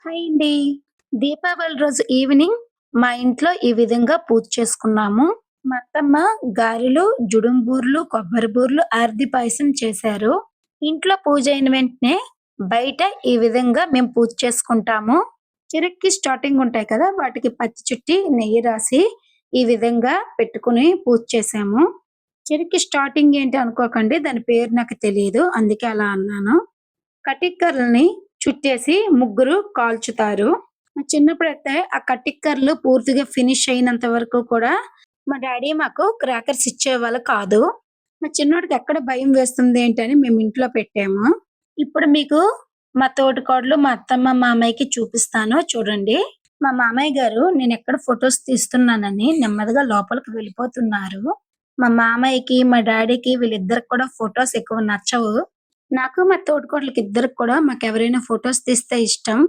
Hi అండి. దీపావళి రోజు evening మా ఇంట్లో ఈ విధంగా పూజ చేసుకున్నాము. మా అత్తమ్మ గారెలు, జుడుంబూర్లు, కొబ్బరి బూర్లు, అరటి పాయసం చేశారు. ఇంట్లో పూజ అయిన వెంటనే బయట ఈ విధంగా మేము పూజ చేసుకుంటాము. చెరుక్కి స్టార్టింగ్ ఉంటాయి కదా! వాటికి పచ్చి చుట్టి నెయ్యి రాసి ఈ విధంగా పెట్టుకొని పూజ చేశాము. చెరుక్కి స్టార్టింగ్ ఏంటి అనుకోకండి. దాని పేరు నాకు తెలీదు. అందుకే అలా అన్నాను. కటిక్కరలని చుట్టేసి ముగ్గురు కాల్చుతారు. మా చిన్నప్పుడైతే ఆ కటిక్కరలు పూర్తిగా ఫినిష్ అయినంత వరకు కూడా మా డ్యాడీ మాకు క్రాకర్స్ ఇచ్చేవాళ్ళు కాదు. మా చిన్నోడికి ఎక్కడ భయం వేస్తుంది ఏంటని మేము ఇంట్లో పెట్టాము. ఇప్పుడు మీకు మా తోటికోడలు, మా అత్తమ్మ, మామయ్యకి చూపిస్తాను చూడండి. మా మామయ్య గారు నేనెక్కడ ఫోటోస్ తీస్తున్నానని నెమ్మదిగా లోపలికి వెళ్ళిపోతున్నారు. మా మామయ్యకి, మా డ్యాడీకి వీళ్ళిద్దరికి కూడా ఫోటోస్ ఎక్కువ నచ్చవు. నాకు మా తోడికోడలికి ఇద్దరికి కూడా మాకెవరైనా ఫోటోస్ తీస్తే ఇష్టం.